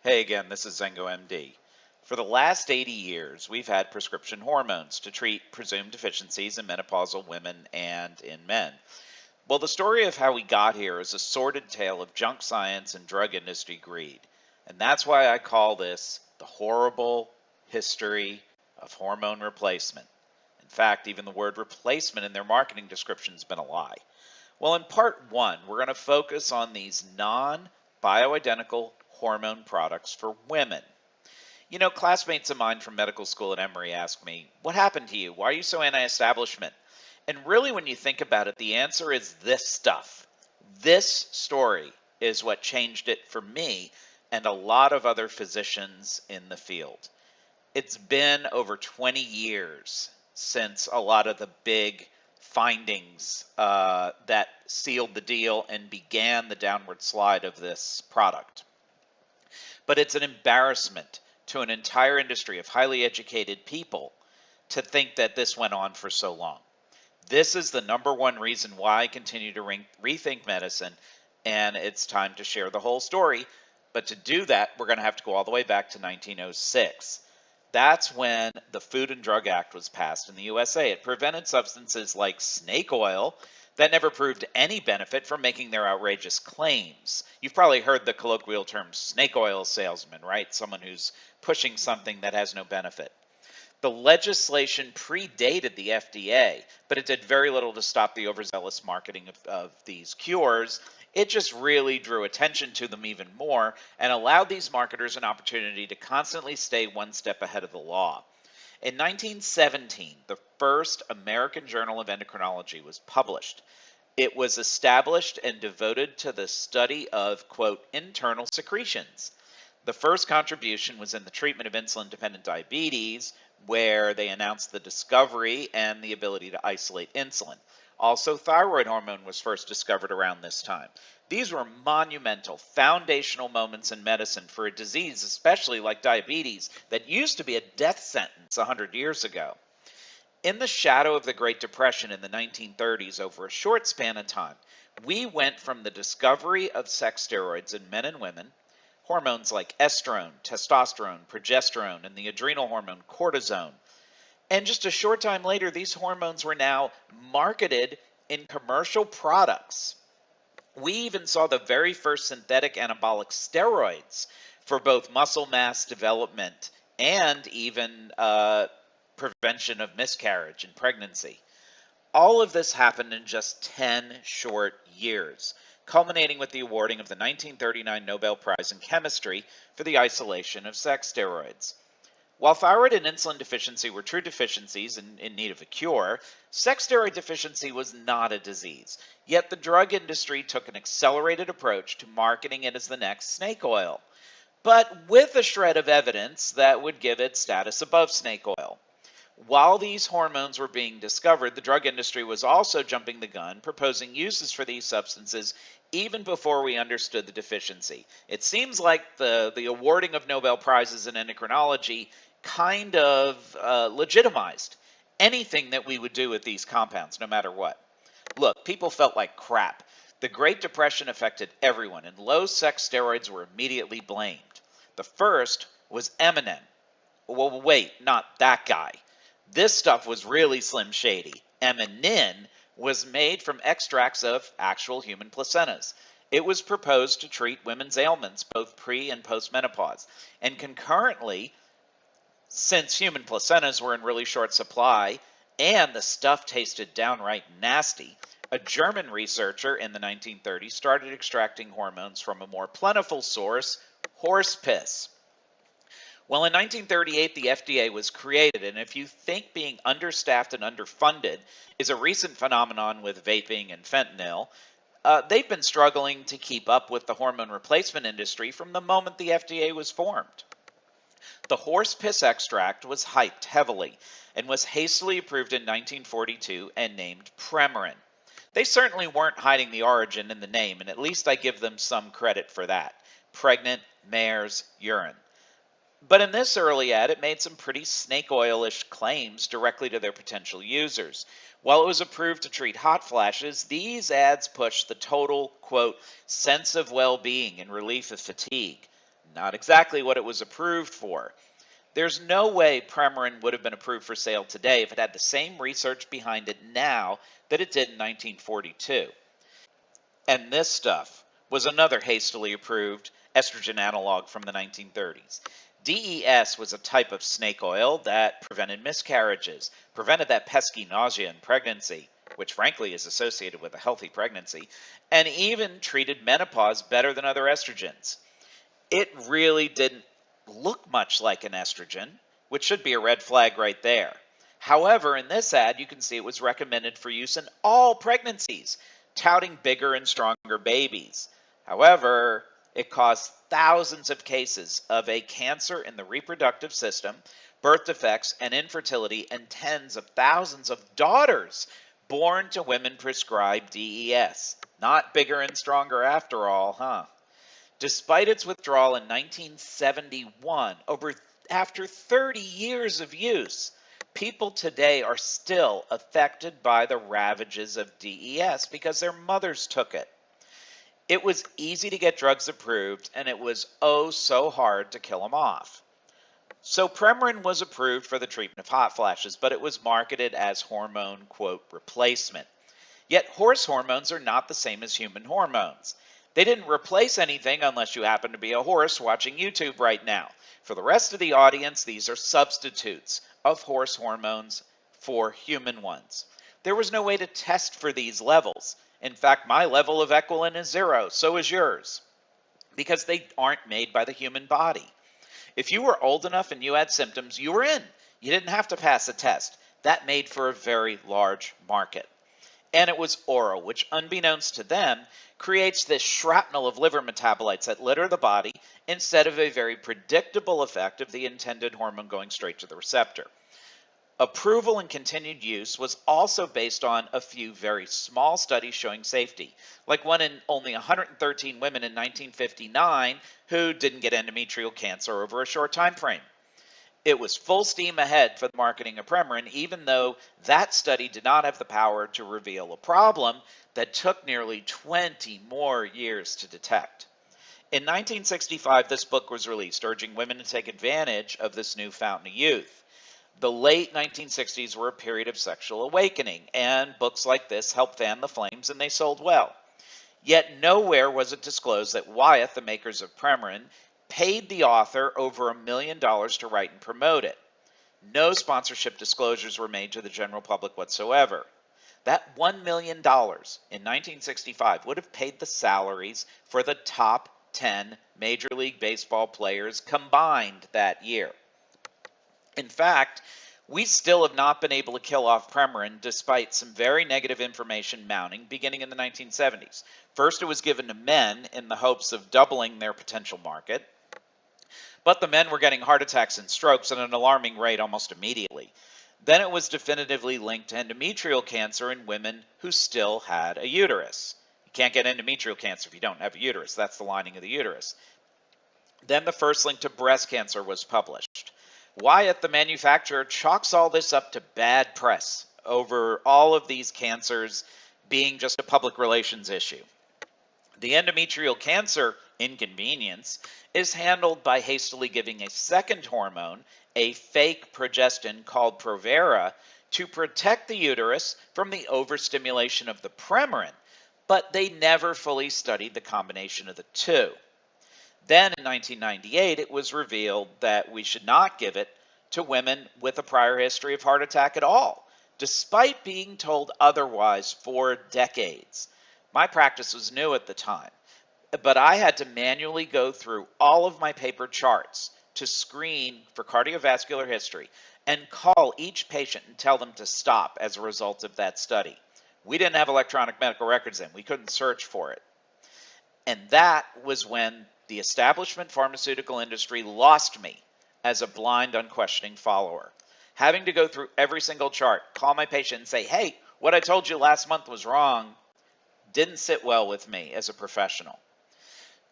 Hey again, this is ZengoMD. For the last 80 years, we've had prescription hormones to treat presumed deficiencies in menopausal women and in men. Well, the story of how we got here is a sordid tale of junk science and drug industry greed. And that's why I call this the horrible history of hormone replacement. In fact, even the word replacement in their marketing description has been a lie. Well, in part one, we're going to focus on these non-bioidentical hormone products for women. You know, classmates of mine from medical school at Emory asked me, "What happened to you? Why are you so anti-establishment?" And really, when you think about it, the answer is this stuff. This story is what changed it for me and a lot of other physicians in the field. It's been over 20 years since a lot of the big findings that sealed the deal and began the downward slide of this product. But it's an embarrassment to an entire industry of highly educated people to think that this went on for so long. This is the number one reason why I continue to rethink medicine, and it's time to share the whole story. But to do that, we're going to have to go all the way back to 1906. That's when the Food and Drug Act was passed in the USA. It prevented substances like snake oil that never proved any benefit from making their outrageous claims. You've probably heard the colloquial term snake oil salesman, right? Someone who's pushing something that has no benefit. The legislation predated the FDA, but it did very little to stop the overzealous marketing of these cures. It just really drew attention to them even more and allowed these marketers an opportunity to constantly stay one step ahead of the law. In 1917, the first American Journal of Endocrinology was published. It was established and devoted to the study of, quote, internal secretions. The first contribution was in the treatment of insulin-dependent diabetes, where they announced the discovery and the ability to isolate insulin. Also, thyroid hormone was first discovered around this time. These were monumental, foundational moments in medicine for a disease, especially like diabetes, that used to be a death sentence 100 years ago. In the shadow of the Great Depression in the 1930s, over a short span of time, we went from the discovery of sex steroids in men and women, hormones like estrone, testosterone, progesterone, and the adrenal hormone cortisone. And just a short time later, these hormones were now marketed in commercial products. We even saw the very first synthetic anabolic steroids for both muscle mass development and even prevention of miscarriage and pregnancy. All of this happened in just 10 short years, culminating with the awarding of the 1939 Nobel Prize in Chemistry for the isolation of sex steroids. While thyroid and insulin deficiency were true deficiencies in need of a cure, sex steroid deficiency was not a disease. Yet the drug industry took an accelerated approach to marketing it as the next snake oil, but with a shred of evidence that would give it status above snake oil. While these hormones were being discovered, the drug industry was also jumping the gun, proposing uses for these substances even before we understood the deficiency. It seems like the awarding of Nobel Prizes in endocrinology kind of legitimized anything that we would do with these compounds, no matter what. Look, people felt like crap. The Great Depression affected everyone, and low sex steroids were immediately blamed. The first was Eminem. Well, wait, not that guy. This stuff was really Slim Shady. Eminem was made from extracts of actual human placentas. It was proposed to treat women's ailments, both pre- and post-menopause. And concurrently, since human placentas were in really short supply and the stuff tasted downright nasty, a German researcher in the 1930s started extracting hormones from a more plentiful source, horse piss. Well, in 1938, the FDA was created, and if you think being understaffed and underfunded is a recent phenomenon with vaping and fentanyl, they've been struggling to keep up with the hormone replacement industry from the moment the FDA was formed. The horse piss extract was hyped heavily and was hastily approved in 1942 and named Premarin. They certainly weren't hiding the origin in the name, and at least I give them some credit for that. Pregnant mare's urine. But in this early ad, it made some pretty snake oil-ish claims directly to their potential users. While it was approved to treat hot flashes, these ads pushed the total, quote, sense of well-being and relief of fatigue. Not exactly what it was approved for. There's no way Premarin would have been approved for sale today if it had the same research behind it now that it did in 1942. And this stuff was another hastily approved estrogen analog from the 1930s. DES was a type of snake oil that prevented miscarriages, prevented that pesky nausea in pregnancy, which frankly is associated with a healthy pregnancy, and even treated menopause better than other estrogens. It really didn't look much like an estrogen, which should be a red flag right there. However, in this ad, you can see it was recommended for use in all pregnancies, touting bigger and stronger babies. However, it caused thousands of cases of a cancer in the reproductive system, birth defects, and infertility, and tens of thousands of daughters born to women prescribed DES. Not bigger and stronger after all, huh? Despite its withdrawal in 1971, after 30 years of use, people today are still affected by the ravages of DES because their mothers took it. It was easy to get drugs approved, and it was oh so hard to kill them off. So Premarin was approved for the treatment of hot flashes, but it was marketed as hormone, quote, replacement. Yet horse hormones are not the same as human hormones. They didn't replace anything unless you happen to be a horse watching YouTube right now. For the rest of the audience, these are substitutes of horse hormones for human ones. There was no way to test for these levels. In fact, my level of equilin is 0, so is yours, because they aren't made by the human body. If you were old enough and you had symptoms, you were in. You didn't have to pass a test. That made for a very large market. And it was oral, which, unbeknownst to them, creates this shrapnel of liver metabolites that litter the body instead of a very predictable effect of the intended hormone going straight to the receptor. Approval and continued use was also based on a few very small studies showing safety, like one in only 113 women in 1959 who didn't get endometrial cancer over a short time frame. It was full steam ahead for the marketing of Premarin, even though that study did not have the power to reveal a problem that took nearly 20 more years to detect. In 1965, this book was released, urging women to take advantage of this new fountain of youth. The late 1960s were a period of sexual awakening, and books like this helped fan the flames, and they sold well. Yet nowhere was it disclosed that Wyeth, the makers of Premarin, paid the author over $1 million to write and promote it. No sponsorship disclosures were made to the general public whatsoever. That $1 million in 1965 would have paid the salaries for the top 10 Major League Baseball players combined that year. In fact, we still have not been able to kill off Premarin despite some very negative information mounting beginning in the 1970s. First, it was given to men in the hopes of doubling their potential market. But the men were getting heart attacks and strokes at an alarming rate almost immediately. Then it was definitively linked to endometrial cancer in women who still had a uterus. You can't get endometrial cancer if you don't have a uterus. That's the lining of the uterus. Then the first link to breast cancer was published. Wyeth, the manufacturer, chalks all this up to bad press over all of these cancers being just a public relations issue. The endometrial cancer inconvenience is handled by hastily giving a second hormone, a fake progestin called Provera, to protect the uterus from the overstimulation of the Premarin, but they never fully studied the combination of the two. Then in 1998, it was revealed that we should not give it to women with a prior history of heart attack at all, despite being told otherwise for decades. My practice was new at the time, but I had to manually go through all of my paper charts to screen for cardiovascular history and call each patient and tell them to stop as a result of that study. We didn't have electronic medical records then. We couldn't search for it. And that was when the establishment pharmaceutical industry lost me as a blind, unquestioning follower. Having to go through every single chart, call my patient and say, hey, what I told you last month was wrong, didn't sit well with me as a professional.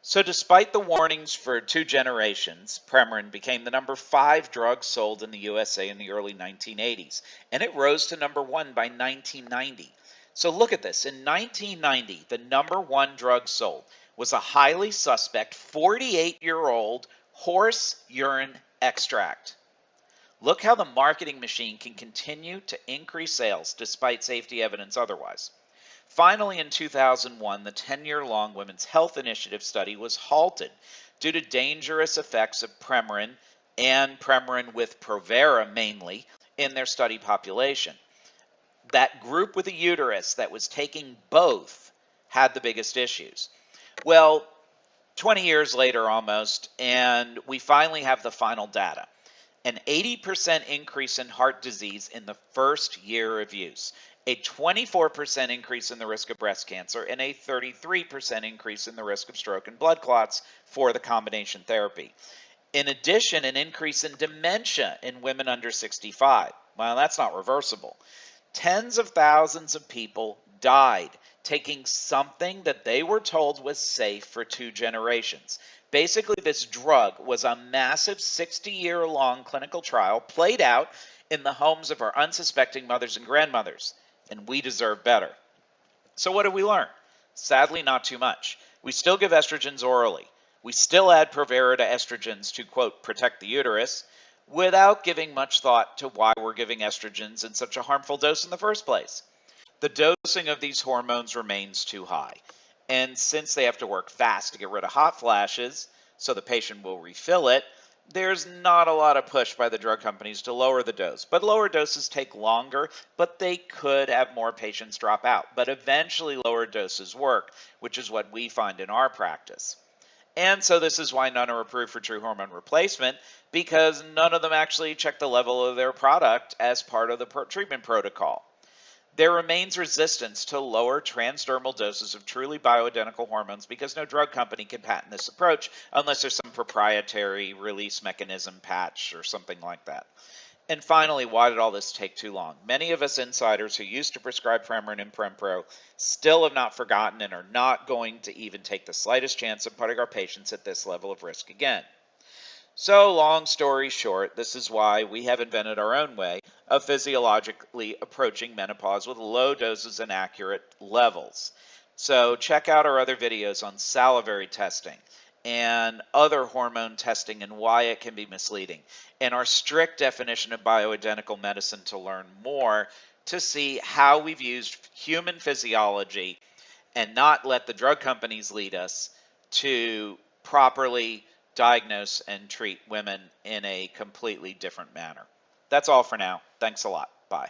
So despite the warnings for 2 generations, Premarin became the number 5 drug sold in the USA in the early 1980s, and it rose to number 1 by 1990. So look at this. In 1990, the number 1 drug sold was a highly suspect 48-year-old horse urine extract. Look how the marketing machine can continue to increase sales despite safety evidence otherwise. Finally, in 2001, the 10-year-long Women's Health Initiative study was halted due to dangerous effects of Premarin and Premarin with Provera mainly in their study population. That group with a uterus that was taking both had the biggest issues. Well, 20 years later almost, and we finally have the final data. An 80% increase in heart disease in the first year of use, a 24% increase in the risk of breast cancer, and a 33% increase in the risk of stroke and blood clots for the combination therapy. In addition, an increase in dementia in women under 65. Well, that's not reversible. Tens of thousands of people died taking something that they were told was safe for 2 generations. Basically, this drug was a massive 60-year-long clinical trial played out in the homes of our unsuspecting mothers and grandmothers, and we deserve better. So what did we learn? Sadly, not too much. We still give estrogens orally. We still add Provera to estrogens to, quote, protect the uterus, without giving much thought to why we're giving estrogens in such a harmful dose in the first place. The dosing of these hormones remains too high. And since they have to work fast to get rid of hot flashes, so the patient will refill it, there's not a lot of push by the drug companies to lower the dose. But lower doses take longer, but they could have more patients drop out. But eventually lower doses work, which is what we find in our practice. And so this is why none are approved for true hormone replacement, because none of them actually check the level of their product as part of the treatment protocol. There remains resistance to lower transdermal doses of truly bioidentical hormones because no drug company can patent this approach unless there's some proprietary release mechanism patch or something like that. And finally, why did all this take too long? Many of us insiders who used to prescribe Premarin and Prempro still have not forgotten and are not going to even take the slightest chance of putting our patients at this level of risk again. So, long story short, this is why we have invented our own way of physiologically approaching menopause with low doses and accurate levels. So, check out our other videos on salivary testing and other hormone testing and why it can be misleading, and our strict definition of bioidentical medicine to learn more to see how we've used human physiology and not let the drug companies lead us to properly diagnose and treat women in a completely different manner. That's all for now. Thanks a lot. Bye.